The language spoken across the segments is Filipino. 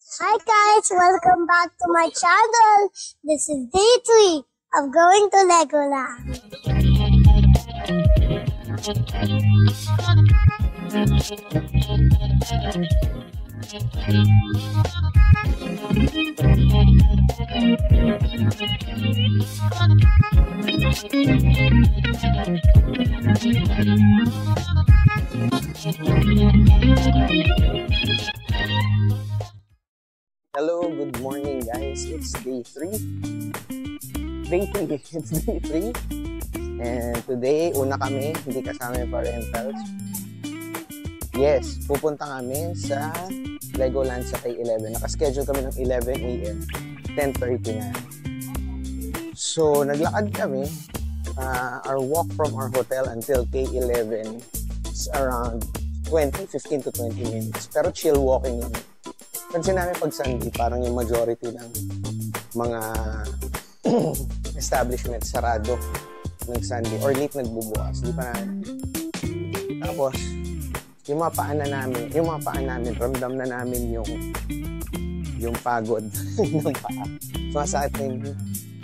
Hi guys, welcome back to my channel. This is day 3 of going to Legoland. Hello, good morning guys. It's day 3. It's day 3. And today, una kami, hindi kasama yung parentals. Yes, pupunta kami sa Legoland sa K11. Nakaschedule kami ng 11 a.m. 10:30 na. So, naglakad kami. Our walk from our hotel until K11 is around 15 to 20 minutes. Pero chill walking yun. Pansin namin pag Sunday, parang yung majority ng mga establishment sarado ng Sunday or late nagbubukas. Di pa namin. Tapos, yung mga paan namin, ramdam na namin yung pagod ng paa. Sumasakit na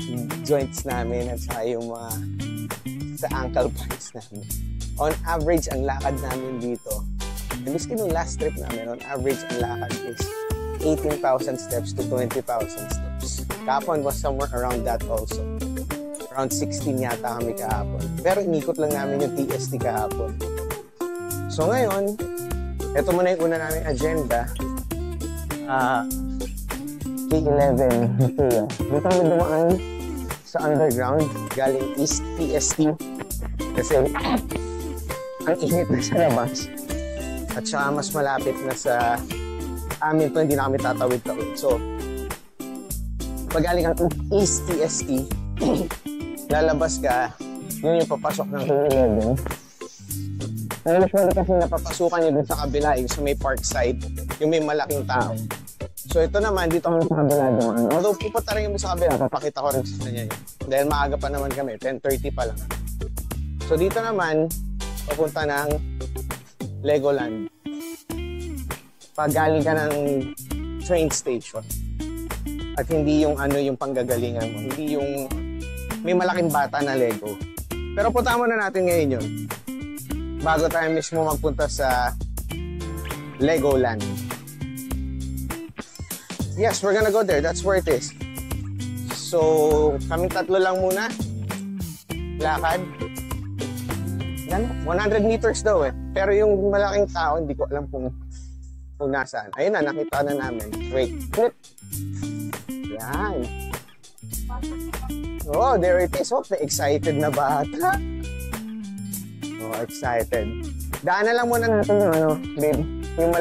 yung joints namin at saka yung mga sa ankle parts namin. On average, ang lakad namin dito, miski nung last trip namin, on average, ang lakad is 18,000 steps to 20,000 steps. Kahapon was somewhere around that also. Around 16 yata kami kahapon. Pero inikot lang namin yung TST kahapon. So ngayon, ito muna yung una namin agenda. K11. Dito kami dumaan sa underground galing East TST. Kasi ang init na sa labas. At saka mas malapit na sa amin to, hindi na kami tatawid-tawid. So, pag galing kang East TST, lalabas ka, yun yung papasok ng K11. Usually kasi napapasukan nyo dun sa kabila, yung sa may park side, yung may malaking tao. So, ito naman, dito kami sa kabila doon. Although, pupunta rin kami sa kabila, papakita ko rin sa kanya yun. Dahil maaga pa naman kami, 10:30 pa lang. So, dito naman, papunta ng Legoland. Pag galing ka ng train station at hindi yung yung panggagalingan mo, hindi yung may malaking bata na Lego. Pero punta muna natin ngayon yun bago tayo mismo magpunta sa Legoland. Yes, we're gonna go there. That's where it is. So, kaming tatlo lang muna. Lakad. Yan, 100 meters daw eh. Pero yung malaking tao, hindi ko alam kung nasaan. Ayun na, nakita na namin. Wait, flip. Yan. Oh, there it is. Oh, excited na bata. Oh, excited. Daanan lang muna natin yung babe. Yung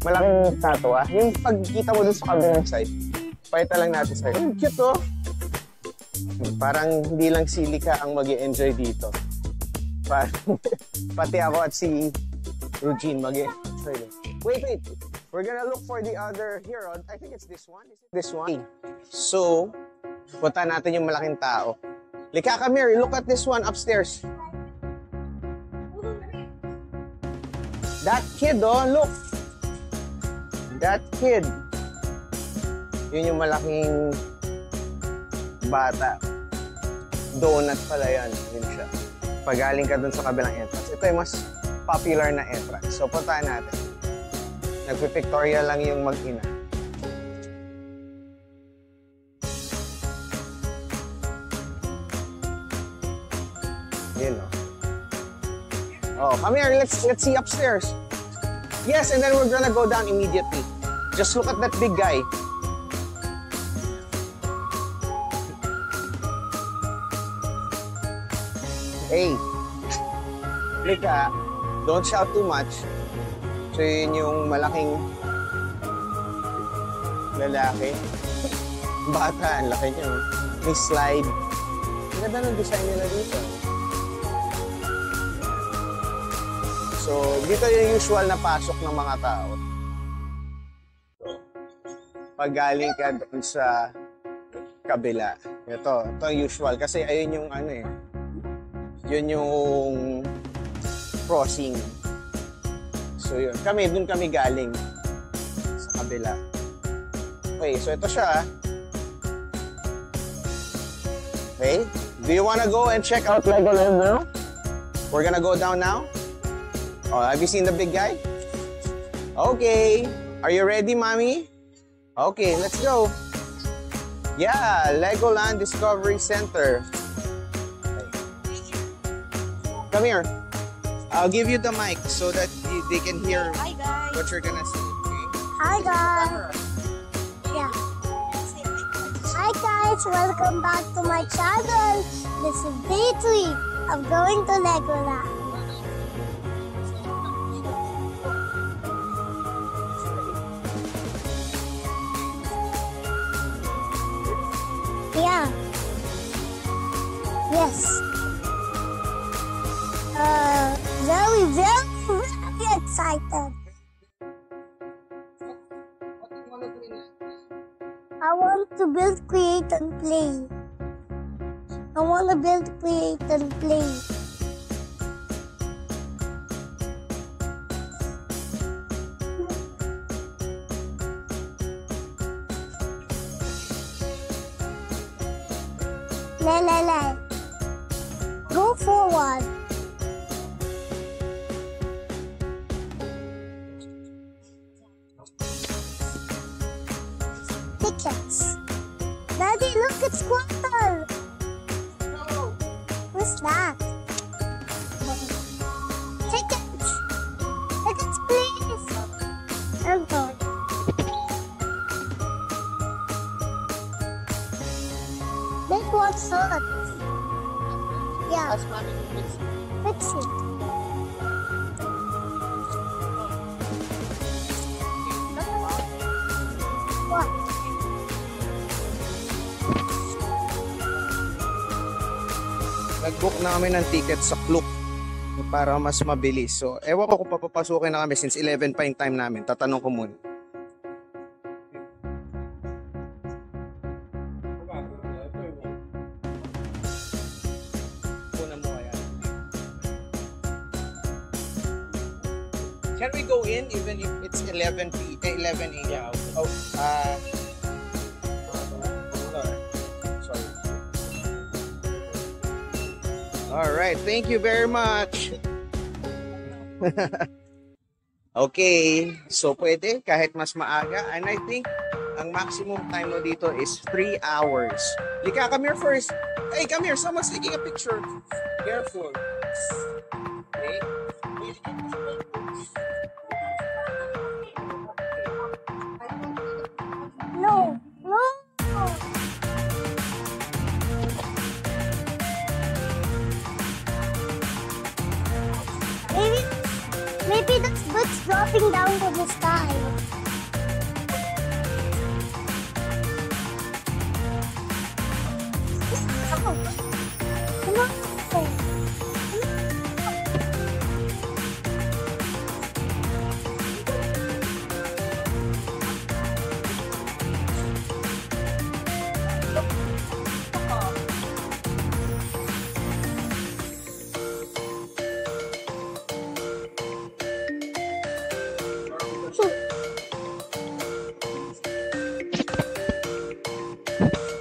malaking statua. Yung pagkita mo dun sa kabilang side. Pakita lang natin sa'yo. Cute oh. Parang hindi lang si Lika ang mag-i-enjoy dito. Pati ako at si Eugene mag-i-enjoy. Wait. We're gonna look for the other hero. I think it's this one. Is it this one? So, punta natin yung malaking tao. Lika, come here. Look at this one upstairs. That kid, oh, look. That kid. Yun yung malaking bata. Donut pala yan. Yun siya. Pagaling ka dun sa kabilang entrance. Ito yung mas popular na entrance. So, puntahan natin. Nagpipictorial lang yung mag-ina. Yun, oh. Oh, come here. Let's see upstairs. Yes, and then we're gonna go down immediately. Just look at that big guy. Hey. Lika, don't shout too much. So yun yung malaking lalaki. Bata, ang laki niya. May slide. Ang ganda ng design nila dito. So, dito yung usual na pasok ng mga tao. So, pag galing ka doon sa kabila, ito usual. Kasi ayun yung yun yung crossing. So yun, doon kami galing sa kabila. Okay, so ito siya. Okay, do you wanna go and check out Legoland now? We're gonna go down now. Oh, have you seen the big guy? Okay, are you ready, mommy? Okay, let's go. Yeah, Legoland Discovery Center. Come here. I'll give you the mic so that they can hear what you're gonna see. Okay? Hi guys. Yeah. Hi guys, welcome back to my channel. This is day 3 of going to Legoland. Yeah. Yes. Very excited. I want to build, create, and play. I want to build, create, and play. Le. Go forward. Tickets. Daddy, look, it's Squirtle. What's that? Tickets. Tickets, please. I'm going. Let's watch Sonic. Yeah. Fix it. What? Nag-book na kami ng ticket sa Klook para mas mabilis. So, ewan ko kung papapasukin na kami since 11 pa yung time namin. Tatanong ko muna. Can we go in even if it's 11 a.m.? Yeah, okay. Oh, sorry. All right, thank you very much. Okay, so pwede kahit mas maaga, and I think ang maximum time mo dito is 3 hours. Lika, come here first. Hey, come here. Someone's taking a picture. Careful. Okay. No. Maybe that's birds dropping down to the sky. No.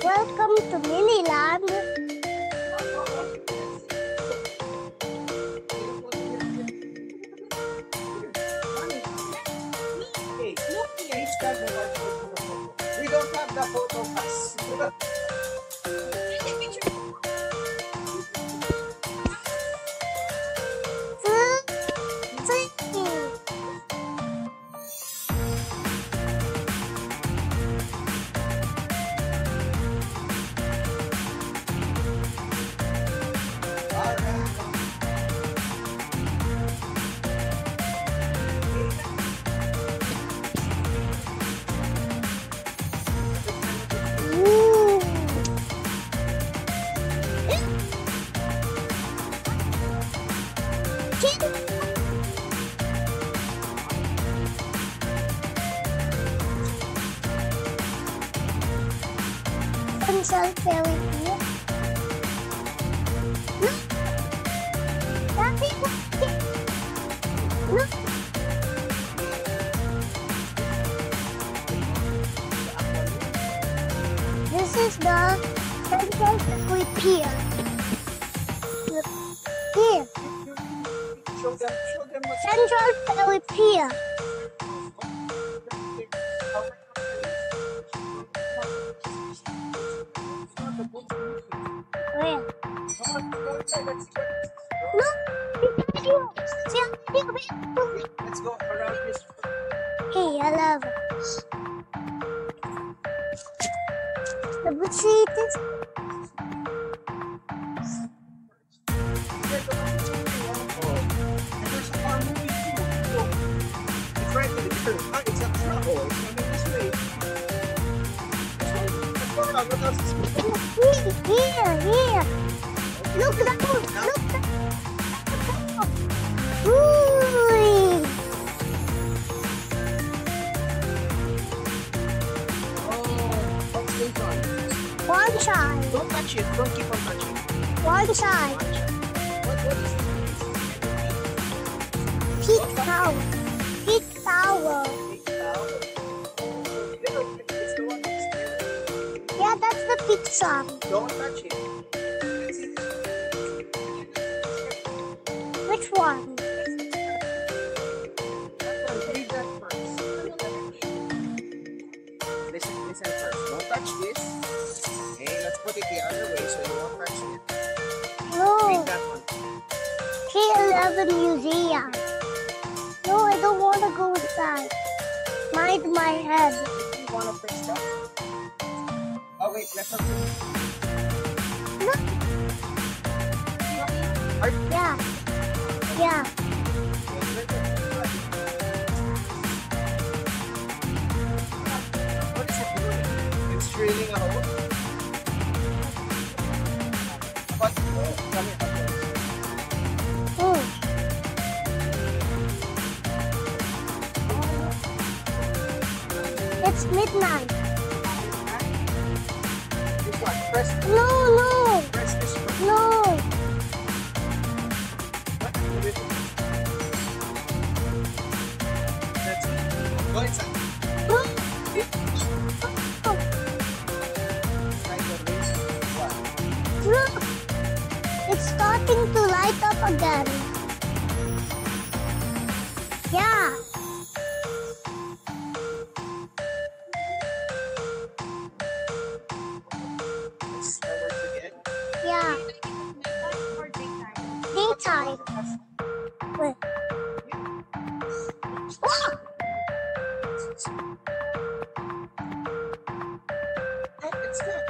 Welcome to Miniland. We don't have the photo pass. Fairy here. Look! Daddy, look! is the Central Ferry Pier. Look, here. Show them what's Central Ferry Pier. Where? Look, behind you. See, Let's go around this. hey, I love it. But see this? There's a car moving too. It's right there. It's a travel. It's coming this way. Let's go around. What else is Here. Look down. Look down. Ooh. What's going on? One side. Don't touch it. Don't keep on touching. One side. What is this? Peak Tower. Peak Tower. It's the one that's there. Yeah, that's the peak song. Don't touch it. Which one? Read that first. Listen first. Don't touch this. Okay, let's put it the other way so you won't touch it. No. Read that one. K11 Museum. No, I don't want to go inside. Mind my head. You want to press that? Oh wait, let's not. Look. Yeah. Yeah. What is it doing? It's drilling a hole. What? Come here. Hmm. It's midnight. This one. Press No. this one. No. What? That's it. Go inside. No. Inside the race. What? Look. It's starting to light up again. Yeah. That works again. Yeah. Daytime. Wait. Ah! It's good.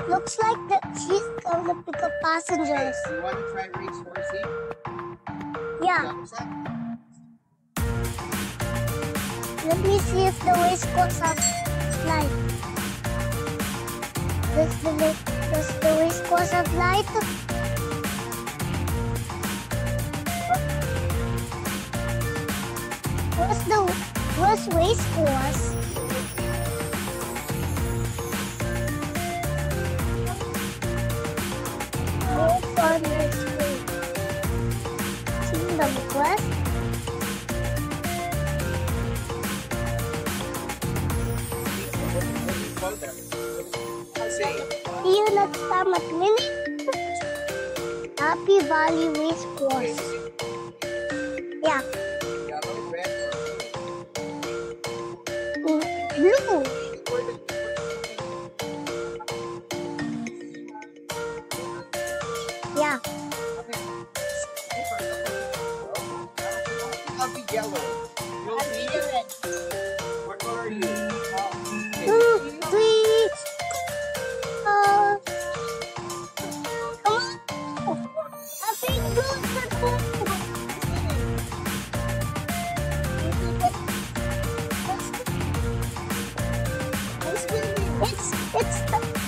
Looks like she's gonna pick up passengers. You want to try race horsey? Yeah. Let me see if the race course has light. Does the race course have light? Where's race course? What's on this way? Kingdom Quest? See you next time at Mini Happy Valley Race Course. Yeah. Blue. Yeah. I'll be yellow. You'll be red. What color are you? 2, 3. Come on. Happy blue.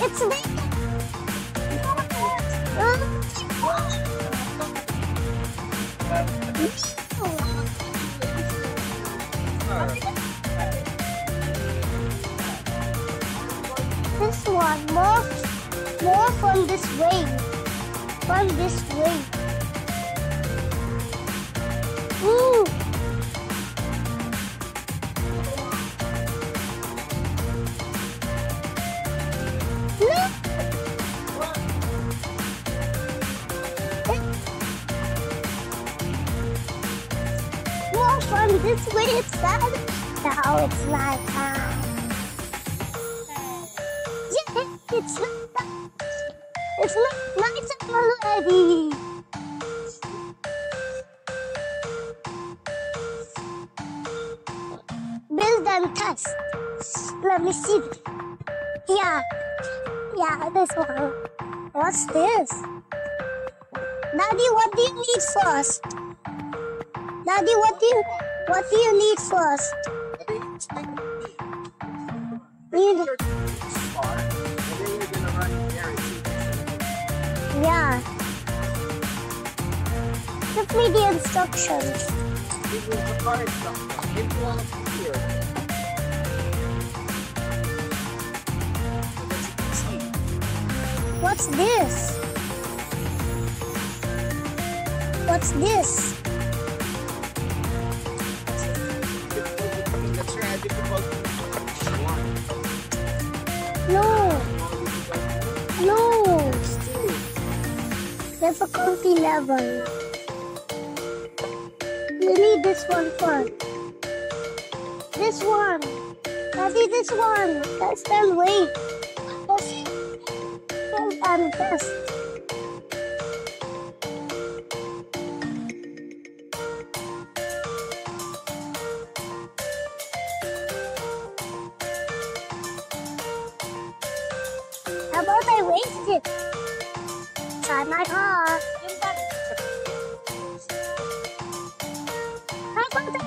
It's me. This one more from this way. From this way. Ooh. Oh, from this way it's sad. Now it's night time. Yeah, it's night time. It's night time already. Build and test. Let me see. Yeah, this one. What's this? Daddy, what do you need first? Daddy, what do you need first? Yeah. Give me the instructions. Give me the car instructions. If you want to here. What's this? What's this? That's right, difficult. No. Difficulty level. You need this one first. This one. Daddy, this one. Test and wait. Test and test. How about I waste it? Try my car. How about that?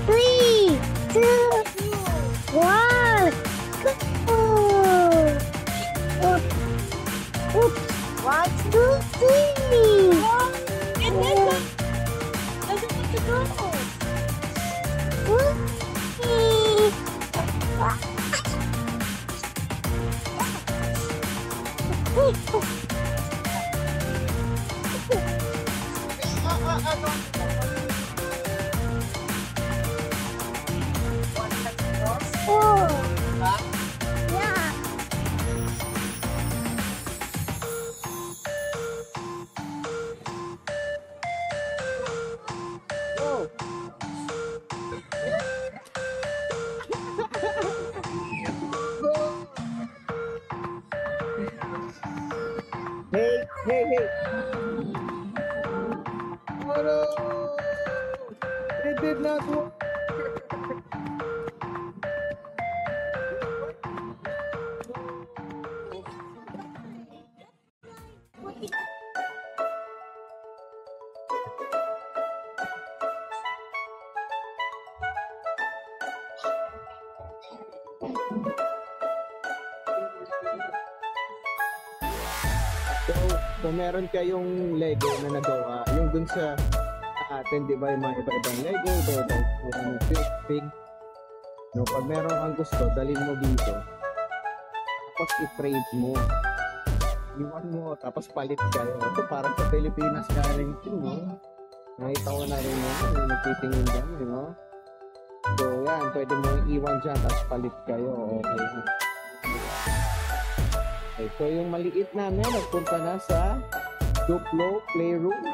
Three, two, one. Oops. 1, 2, 3. And then doesn't want to go. Oh. Yeah. Hey. Oh no! It did not work. So meron kayong Lego na nagawa, yung dun sa atin, di ba, yung mga iba-ibang Lego, iba-ibang pig. No, pag meron kang gusto, dalhin mo dito. Tapos i-trade mo. Iwan mo, tapos palit kayo. Ito parang sa Pilipinas galing ito, no? Nakita ko na rin mo, yung nagtitingin dyan, no? So yan, pwede mo iwan dyan, tapos palit kayo. Okay, so yung maliit namin, nagpunta na sa Duplo Playroom.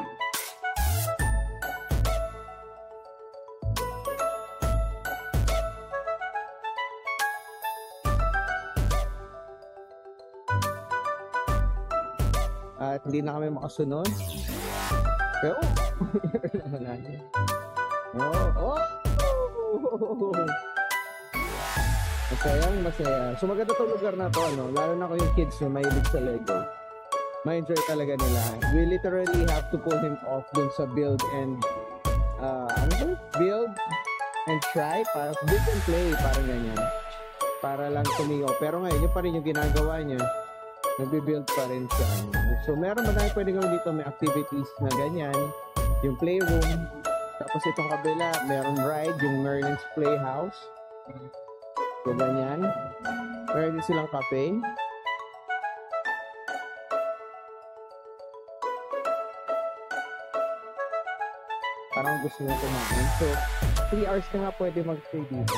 At hindi na kami makasunod. Pero, Masaya. So maganda itong lugar na to, no? Lalo na ko yung kids na mahilig sa Lego. Ma-enjoy talaga nila. We literally have to pull him off dun sa build and build and try, para build and play, parang ganyan. Para lang tumingo. Pero ngayon, yun pa rin yung ginagawa niya. Nagbe-build pa rin siya. So meron madami pwede gawin dito. May activities na ganyan. Yung playroom. Tapos itong kabila, meron ride, yung Merlin's Playhouse. So ganyan. Meron din silang cafe. Parang gusto niya kumain. So, 3 hours ka nga pwede mag-stay dito.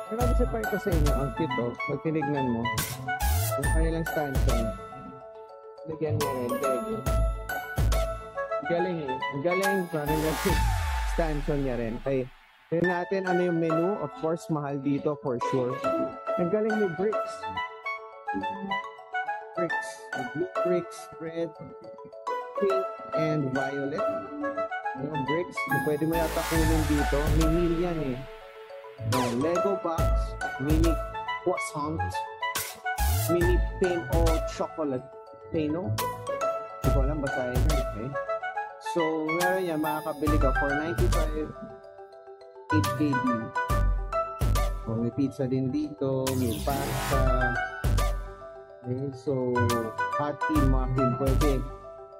Pero kasi pa ito sa inyo, ang cute oh. Pag tinignan mo, yung kanilang stanchion. Lagyan mo rin, baby. Galing eh. Ang galing. Parang galing. Stanchion niya rin. Okay. Tignan natin ano yung menu. Of course, mahal dito for sure. Ang galing may bricks. Bricks. Blue bricks, red, pink, and violet. Yung bricks. Pwede mo yata kunin dito. May meal yan eh. Lego box, mini croissant, mini pain o chocolate paino. Hindi ko alam, basahin na. Okay. So, meron yan, makakabili ka for 95 HKD. So, may pizza din dito, may pasta. Okay, so, hot tea, muffin, pwede.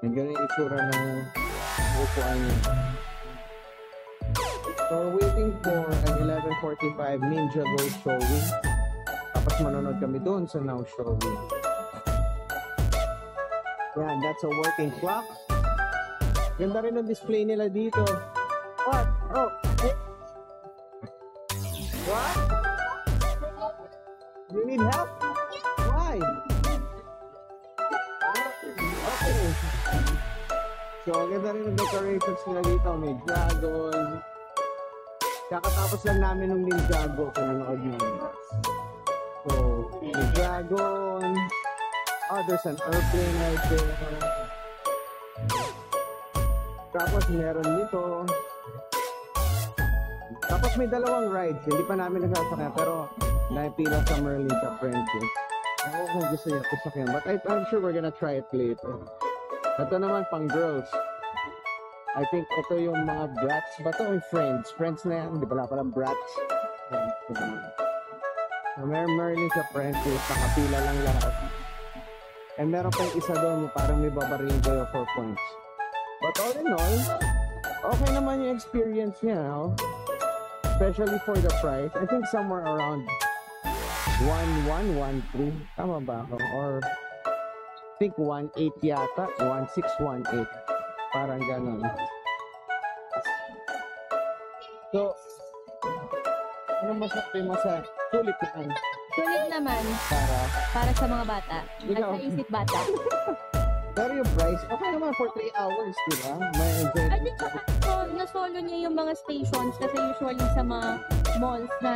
Yan, ganun yung itsura ng upuan niya. So, we're waiting for an 11:45 Ninja Go showing. Tapos manonood kami doon sa Now showing. Yan, that's a working clock. Ganda rin ang display nila dito. What? Oh, hey. What? You need help? Why? Okay. So, ganda rin ang decorations nila dito. May dragon. Kakatapos lang namin ng Ninjago kung nanood namin. So, may dragon. Oh, there's an airplane right there. Tapos meron nito. Tapos may dalawang rides. Hindi pa namin nagsasakyan pero naipila sa Merlin sa Princess. Ako kung gusto niya sasakyan. But I'm sure we're gonna try it later. Ito naman pang girls. I think ito yung mga brats. Ba ito yung friends? Friends na yan. Hindi pala parang brats. So, meron Merlin sa Princess. Nakapila lang lahat. And meron pa yung isa doon. Parang may babarilin kayo for points. But all in all, okay naman yung experience niya. No? Especially for the price. I think somewhere around 1,113. Tama ba ako? Or I think 1,800 yata. 1,618. Parang gano'n. So, ano masabi mo sa sulit naman? Sulit naman. Para sa mga bata. At sa isip bata. Pero yung price, okay naman for 3 hours, di ba? May enjoy. I think na-solo niya yung mga stations kasi usually sa mga malls na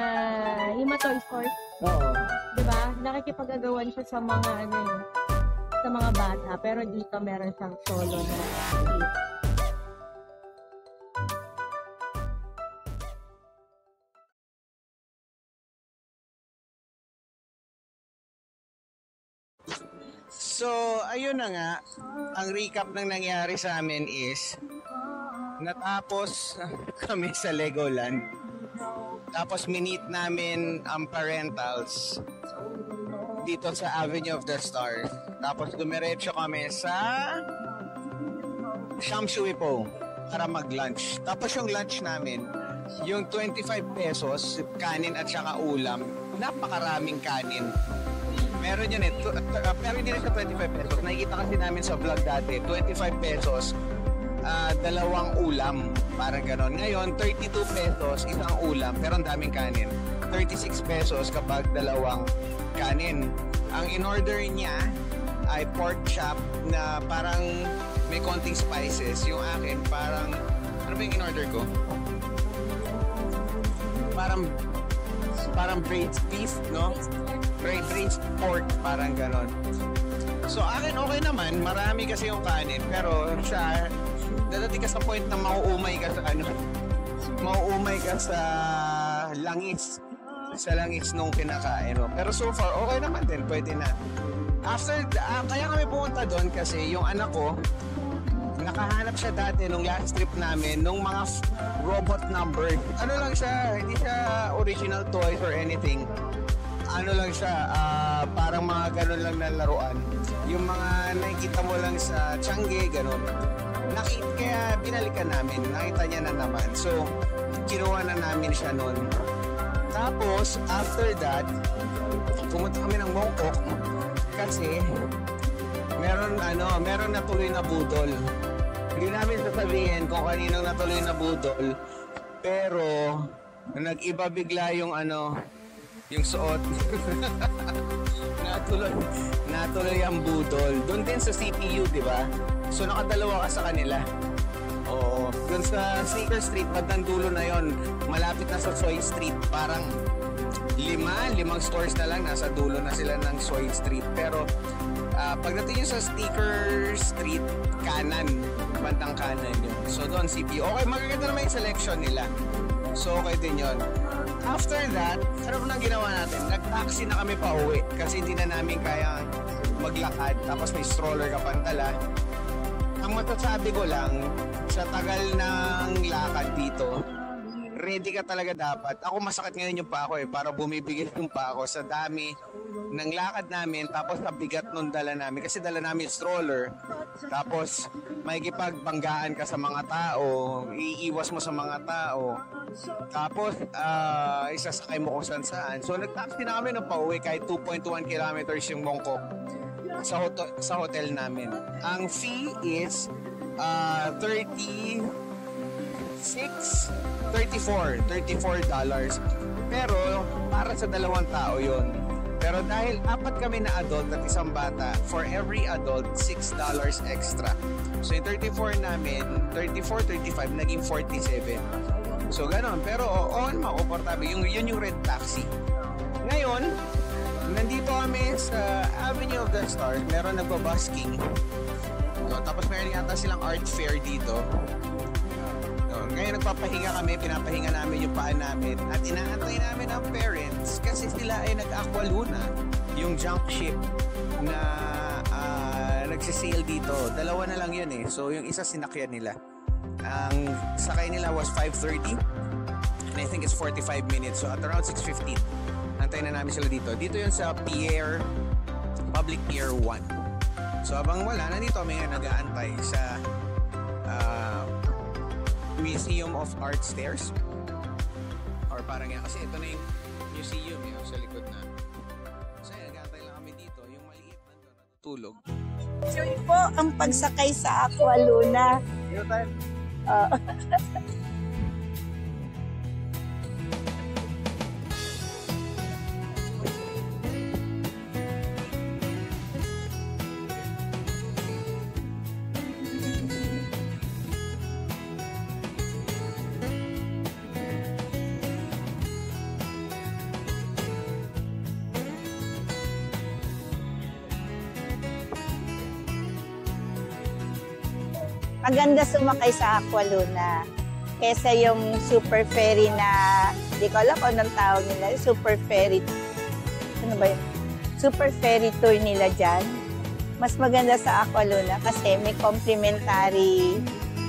yung mga toy stores. Oo. Di ba? Nakikipag-agawan siya sa mga ano yun, sa mga bata. Pero dito meron siyang solo na So, ayun na nga. Ang recap ng nangyari sa amin is natapos kami sa Legoland. Tapos minit namin ang parentals dito sa Avenue of the Stars. Tapos dumiretso kami sa Shamshuipo para mag-lunch. Tapos yung lunch namin, yung 25 pesos, kanin at saka ulam, napakaraming kanin. Meron yun eh, pero hindi na sa 25 pesos. Nakikita kasi namin sa vlog dati, 25 pesos, dalawang ulam, parang ganon. Ngayon, 32 pesos, isang ulam, pero ang daming kanin. 36 pesos kapag dalawang kanin. Ang in-order niya ay pork chop na parang may konting spices. Yung akin, parang, ano ba yung in-order ko? Parang braised beef, no? Braised pork, parang ganon. So, akin okay naman. Marami kasi yung kanin. Pero siya, dadating ka sa point na mauumay ka sa mauumay ka sa langis. Sa langis nung kinakain mo. Pero so far, okay naman din. Pwede na. After, kaya kami pumunta doon kasi yung anak ko, nakahanap siya dati nung last trip namin nung mga robot number. Ano lang siya, hindi siya original toys or anything. Ano lang siya, parang mga ganun lang na laruan. Yung mga nakikita mo lang sa Changi, ganun. Kaya binalikan namin, nakita niya na naman. So, kinuha na namin siya nun. Tapos, after that, pumunta kami ng Mongkok kasi meron na tuloy na budol. Hindi namin sasabihin kung kaninong natuloy na budol. Pero, nag-iba bigla yung yung suot. natuloy ang budol. Doon din sa CPU, di ba? So, nakadalawa ka sa kanila. Oo. Doon sa Sneaker Street, bandang dulo na yon, malapit na sa Soy Street. Parang limang stores na lang, nasa dulo na sila ng Soy Street. Pero, pagdating nyo sa Sneaker Street, bandang kanan yun. So, doon CPU. Okay, magaganda naman yung selection nila. So, okay din yun. After that, ano nang ginawa natin? Nag-taxi na kami pa uwi kasi hindi na namin kaya maglakad. Tapos may stroller ka pantala. Ang masasabi ko lang, sa tagal ng lakad dito, ready ka talaga dapat. Ako masakit ngayon yung pako para bumibigil yung pako sa dami ng lakad namin, tapos sa bigat nung dala namin. Kasi dala namin stroller, tapos makikipagbanggaan ka sa mga tao, iiwas mo sa mga tao, tapos isasakay mo kung saan. So nag-taxi na kami nung pauwi kahit 2.1 kilometers yung Mongkok sa hotel namin. Ang fee is $34. Pero para sa dalawang tao yun. Pero dahil apat kami na adult at isang bata, for every adult, $6 extra. So yung 34 namin, 34, 35, naging 47. So ganon. Pero on, makomportable. Yun yung red taxi. Ngayon, nandito kami sa Avenue of the Stars. Meron nagbabusking. Tapos meron yata silang art fair dito. Ngayon nagpapahinga kami, pinapahinga namin yung paan namin at inaantay namin ang parents kasi sila ay nag-Aqua Luna, yung junk ship na nagsisail dito. Dalawa na lang yun So yung isa sinakyan nila. Ang sakay nila was 5:30 and I think it's 45 minutes. So at around 6:15, antay na namin sila dito. Dito yun sa Public Pier 1. So habang wala, nandito kami nag-aantay sa Museum of Art Stairs. Or parang yan, kasi ito na yung museum sa likod na. So nag-aantay lang kami dito. Yung maliit nandun, natutulog. So yun po ang pagsakay sa Aqua Luna. Dito tayo. Maganda sumakay sa Aqua Luna kesa yung super ferry na, di ko alam kung anong tawag nila, super ferry. Ano ba yun? Super ferry tour nila dyan. Mas maganda sa Aqua Luna kasi may complimentary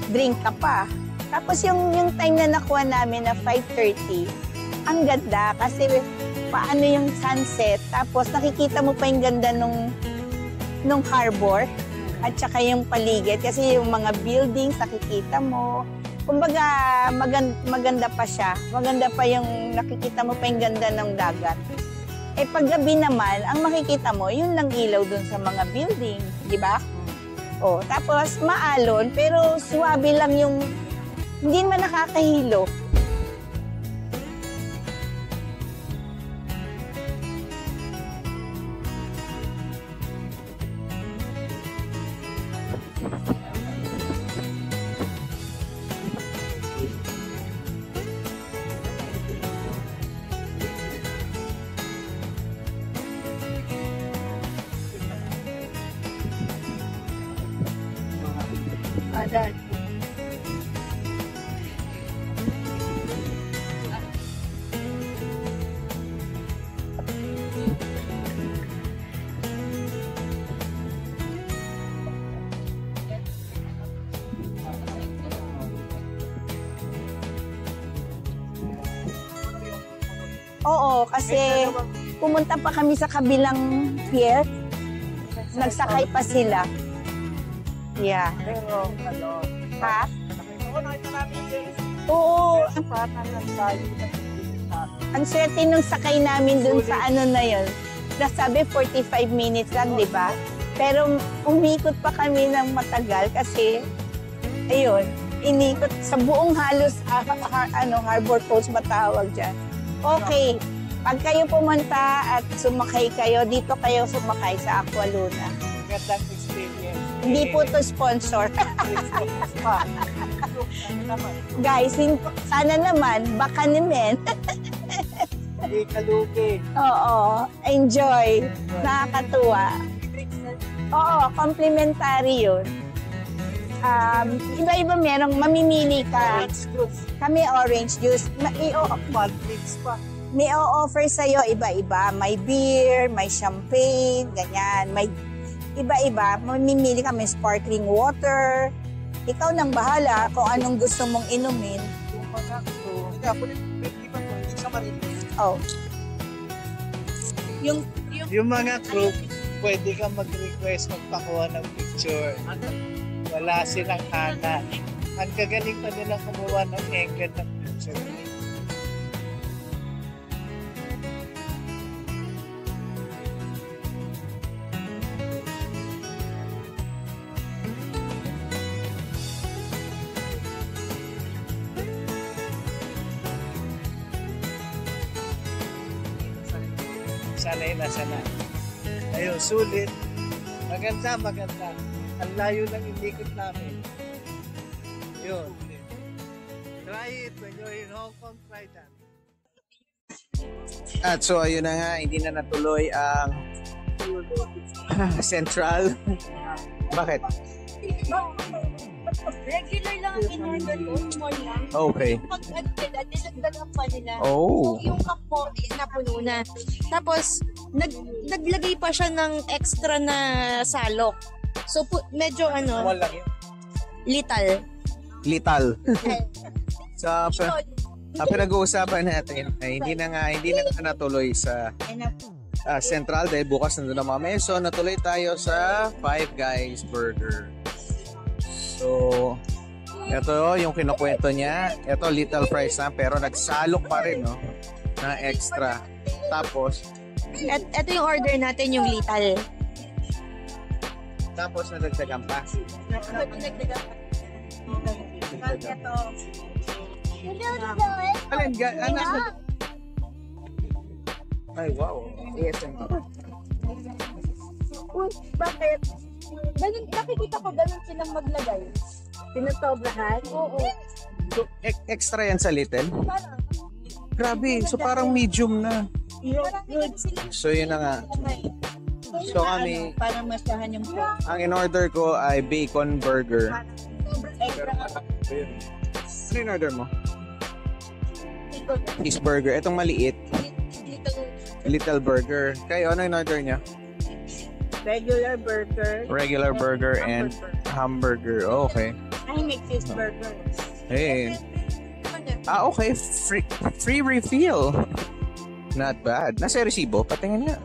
drink ka pa. Tapos yung time na nakuha namin na 5:30, ang ganda kasi paano yung sunset. Tapos nakikita mo pa yung ganda nung harbor. At saka yung paligid, kasi yung mga buildings nakikita mo. Kumbaga, maganda pa siya. Maganda pa yung nakikita mo pa yung ganda ng dagat. Eh paggabi naman, ang makikita mo, yun lang ilaw dun sa mga building. Di ba? O, tapos maalon, pero suwabe lang yung, hindi man nakakahilo. Adan. Oo, kasi pumunta pa kami sa kabilang pier. Nagsakay pa sila. Yeah. Pero, Ha? Oo. Ang swerte nung sakay namin dun sa ano na yun. Nasabi 45 minutes lang, di ba? Pero umikot pa kami ng matagal kasi Ayun, inikot sa buong halos Harbor Coast matawag dyan. Okay, pag kayo pumunta at sumakay kayo, dito kayo sumakay sa Aqualuna. Magandang experience. Hindi po to sponsor. Guys, sana naman, baka naman. Hindi kalugi. Oo, enjoy. Nakakatuwa. Oo, complimentary yun. Iba-iba merong mamimili ka. Kami orange juice. Malmix pa. May o-offer sa'yo iba-iba. May beer, may champagne, ganyan. May iba-iba. Mamimili ka, may sparkling water. Ikaw nang bahala kung anong gusto mong inumin. Yung mga ito, hindi ako hindi sa Marites. Oh. Yung mga group, pwede kang mag-request magpakuha ng picture. Wala silang hana. Ang gagaling pa nila kumuha ng angle ng picture. Sanay na sanay. Ayun, sulit. Maganda, maganda. Ang layo ng inikot namin. Yun. Try it when you're in Hong Kong, try that. At so ayun na nga, hindi na natuloy ang Central. Bakit? Regular lang ang in-order ko, small lang. Okay. Pag dinagdagan pa nila. Oh. So, yung cup mo, napuno na. Tapos, naglagay pa siya ng extra na salok. So, medyo Small lang yun. Lital. Sa pinag-uusapan natin ay hindi na nga natuloy sa Central dahil bukas nandun ang mga meso. Natuloy tayo sa Five Guys Burger. So, ito yung kinukwento niya. Ito little price na pero nagsalok pa rin no na extra. Tapos ito yung order natin, yung lital. tapos nadagdagan pa. Alin ga Ay wow. ASM. Bakit? Ganun, nakikita ko ganun silang maglagay. Pinasobrahan? Oo. So, extra yan sa little? Parang, Grabe, so parang medium na. good. So yun na nga. So kami, Parang masahan yung ang in-order ko ay bacon burger. Ano in-order mo? Cheeseburger. Itong maliit, little burger. Kayo, ano in-order niya? regular burger. Regular burger and hamburger. Oh, okay. I make cheeseburger. Hey. Okay. Free refill. Not bad. Nasa resibo. Patingin nga.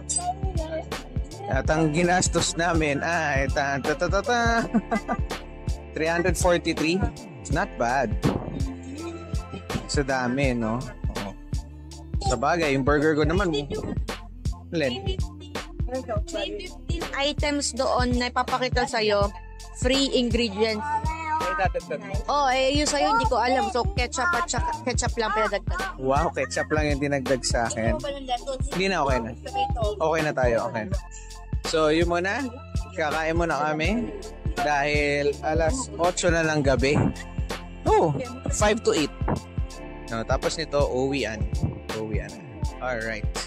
At ang ginastos namin ay 343. It's not bad. Sa dami, no? Oo. Sa bagay, yung burger ko naman. Len. May 15 items doon na ipapakita sa'yo. Free ingredients. Oh, yun sa'yo, hindi ko alam. So, ketchup at ketchup lang pinadagdag. Wow, ketchup lang yung dinagdag sa akin. Hindi na, okay na. Okay na tayo, okay na. So, yun muna. Kakain muna kami. Dahil alas 8 na lang gabi. Oh, 5 to 8. No, tapos nito, uwian. Alright.